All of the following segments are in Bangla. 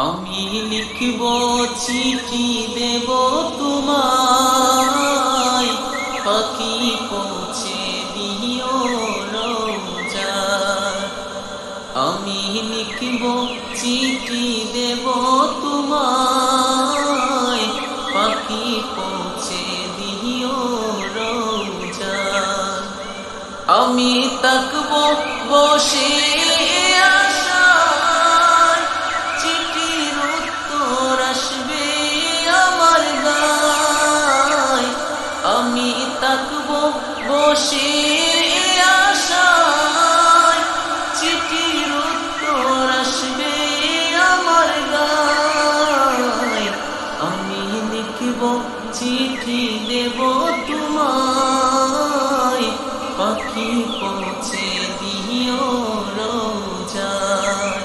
আমি লিখব চিঠি দেব তোমায়, পাখি পৌঁছে দিও রোজায়। আমি লিখব চিঠি দেব তোমায়, পাখি পৌঁছে দিও রোজায়। আমি তাকব বসে আশায়, চিঠির উত্তর আসবে আমার গায়। আমি তাকব বসে আশায়, চিঠির উত্তর আসবে আমার গায়। আমি লিখব চিঠি দেব তোমায়, পাখি পৌঁছে দিও রোজায়।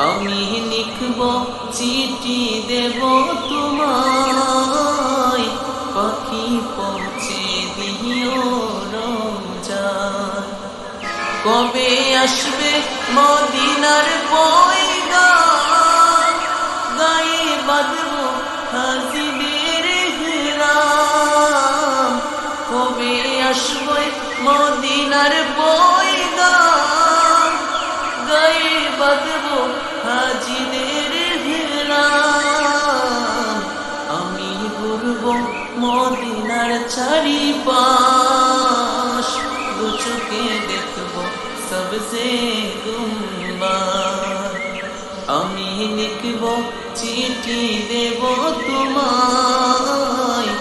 আমি লিখব চিঠি দেব তোমায়, পাখি পৌঁছে দিও রোজায়। কবে আসবে মদিনার পয়গাম, গায়ে বাঁধব হাজিবের ইহরাম। কবে আসবে মদিনার পয়গাম, গায়ে বাঁধব হাজিদের ইহরাম। আমি ঘুরব মদিনার চারিপাশ, দু চোখে দেখব সবসে গুম্বাদ। আমি লিখব চিঠি দেব তোমায়,